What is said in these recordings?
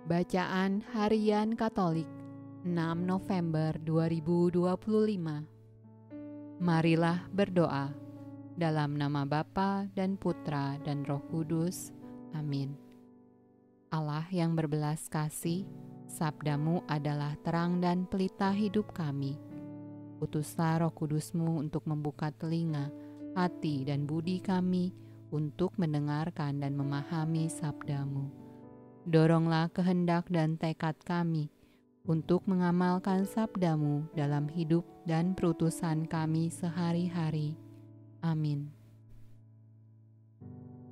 Bacaan Harian Katolik 6 November 2025. Marilah berdoa dalam nama Bapa dan Putra dan Roh Kudus. Amin. Allah yang berbelas kasih, sabdamu adalah terang dan pelita hidup kami. Utuslah Roh Kudusmu untuk membuka telinga, hati dan budi kami untuk mendengarkan dan memahami sabdamu. Doronglah kehendak dan tekad kami untuk mengamalkan sabdamu dalam hidup dan perutusan kami sehari-hari. Amin.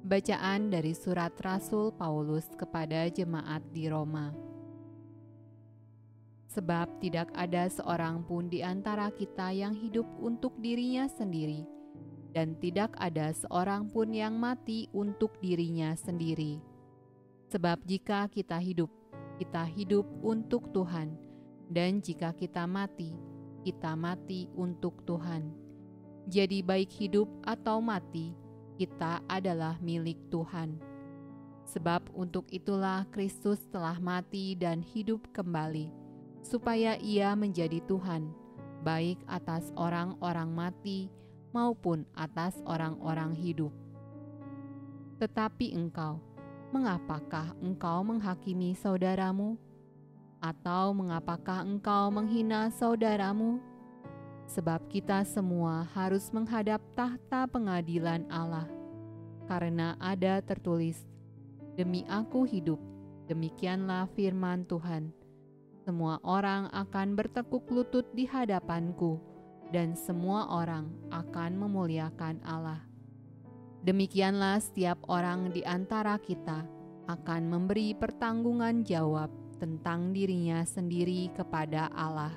Bacaan dari surat Rasul Paulus kepada jemaat di Roma. Sebab tidak ada seorang pun di antara kita yang hidup untuk dirinya sendiri, dan tidak ada seorang pun yang mati untuk dirinya sendiri. Sebab jika kita hidup untuk Tuhan, dan jika kita mati untuk Tuhan. Jadi baik hidup atau mati, kita adalah milik Tuhan. Sebab untuk itulah Kristus telah mati dan hidup kembali, supaya Ia menjadi Tuhan, baik atas orang-orang mati maupun atas orang-orang hidup. Tetapi engkau, mengapakah engkau menghakimi saudaramu? Atau mengapakah engkau menghina saudaramu? Sebab kita semua harus menghadap tahta pengadilan Allah. Karena ada tertulis, "Demi aku hidup, demikianlah firman Tuhan. Semua orang akan bertekuk lutut di hadapanku, dan semua orang akan memuliakan Allah." Demikianlah setiap orang di antara kita akan memberi pertanggungan jawab tentang dirinya sendiri kepada Allah.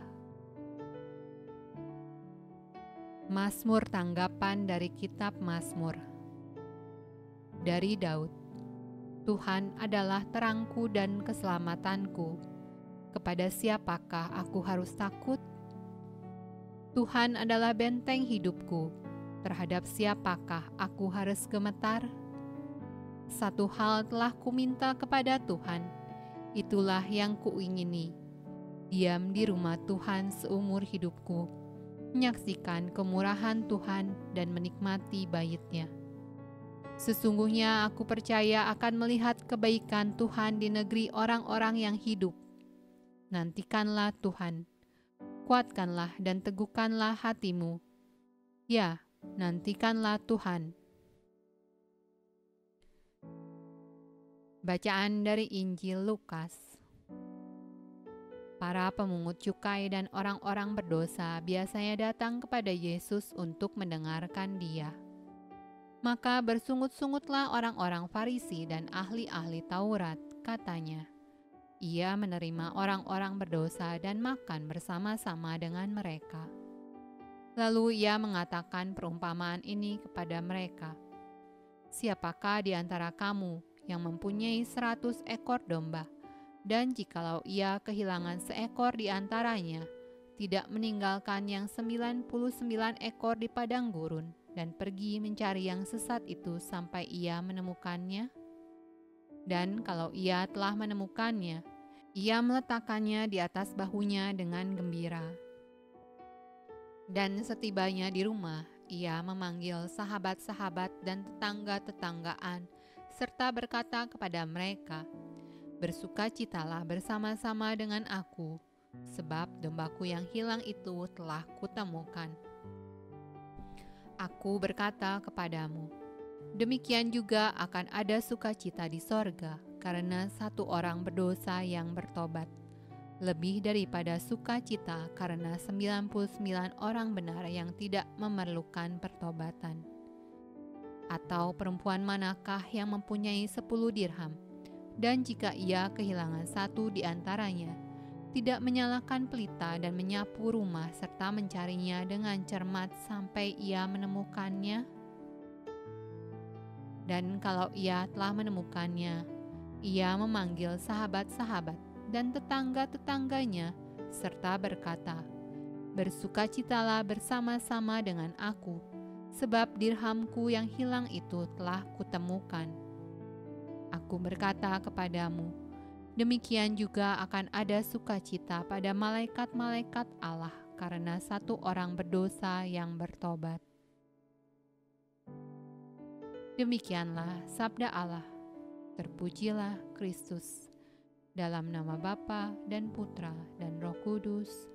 Mazmur tanggapan dari kitab Mazmur. Dari Daud. Tuhan adalah terangku dan keselamatanku. Kepada siapakah aku harus takut? Tuhan adalah benteng hidupku. Terhadap siapakah aku harus gemetar? Satu hal telah kuminta kepada Tuhan, itulah yang kuingini, diam di rumah Tuhan seumur hidupku, menyaksikan kemurahan Tuhan dan menikmati bait-Nya. Sesungguhnya aku percaya akan melihat kebaikan Tuhan di negeri orang-orang yang hidup. Nantikanlah Tuhan, kuatkanlah dan teguhkanlah hatimu. Ya, nantikanlah Tuhan. Bacaan dari Injil Lukas. Para pemungut cukai dan orang-orang berdosa biasanya datang kepada Yesus untuk mendengarkan Dia. Maka bersungut-sungutlah orang-orang Farisi dan ahli-ahli Taurat, katanya. Ia menerima orang-orang berdosa dan makan bersama-sama dengan mereka. Lalu Ia mengatakan perumpamaan ini kepada mereka. Siapakah di antara kamu yang mempunyai 100 ekor domba, dan jikalau ia kehilangan seekor di antaranya, tidak meninggalkan yang 99 ekor di padang gurun, dan pergi mencari yang sesat itu sampai ia menemukannya? Dan kalau ia telah menemukannya, ia meletakkannya di atas bahunya dengan gembira. Dan setibanya di rumah, ia memanggil sahabat-sahabat dan tetangga-tetanggaan, serta berkata kepada mereka, "Bersukacitalah bersama-sama dengan aku, sebab dombaku yang hilang itu telah kutemukan." Aku berkata kepadamu, demikian juga akan ada sukacita di sorga karena satu orang berdosa yang bertobat, lebih daripada sukacita karena 99 orang benar yang tidak memerlukan pertobatan. Atau perempuan manakah yang mempunyai 10 dirham, dan jika ia kehilangan satu di antaranya, tidak menyalakan pelita dan menyapu rumah serta mencarinya dengan cermat sampai ia menemukannya? Dan kalau ia telah menemukannya, ia memanggil sahabat-sahabat dan tetangga-tetangganya, serta berkata, "Bersukacitalah bersama-sama dengan aku, sebab dirhamku yang hilang itu telah kutemukan." Aku berkata kepadamu, Demikian juga akan ada sukacita pada malaikat-malaikat Allah karena satu orang berdosa yang bertobat. Demikianlah sabda Allah. Terpujilah Kristus. Dalam nama Bapa dan Putra dan Roh Kudus.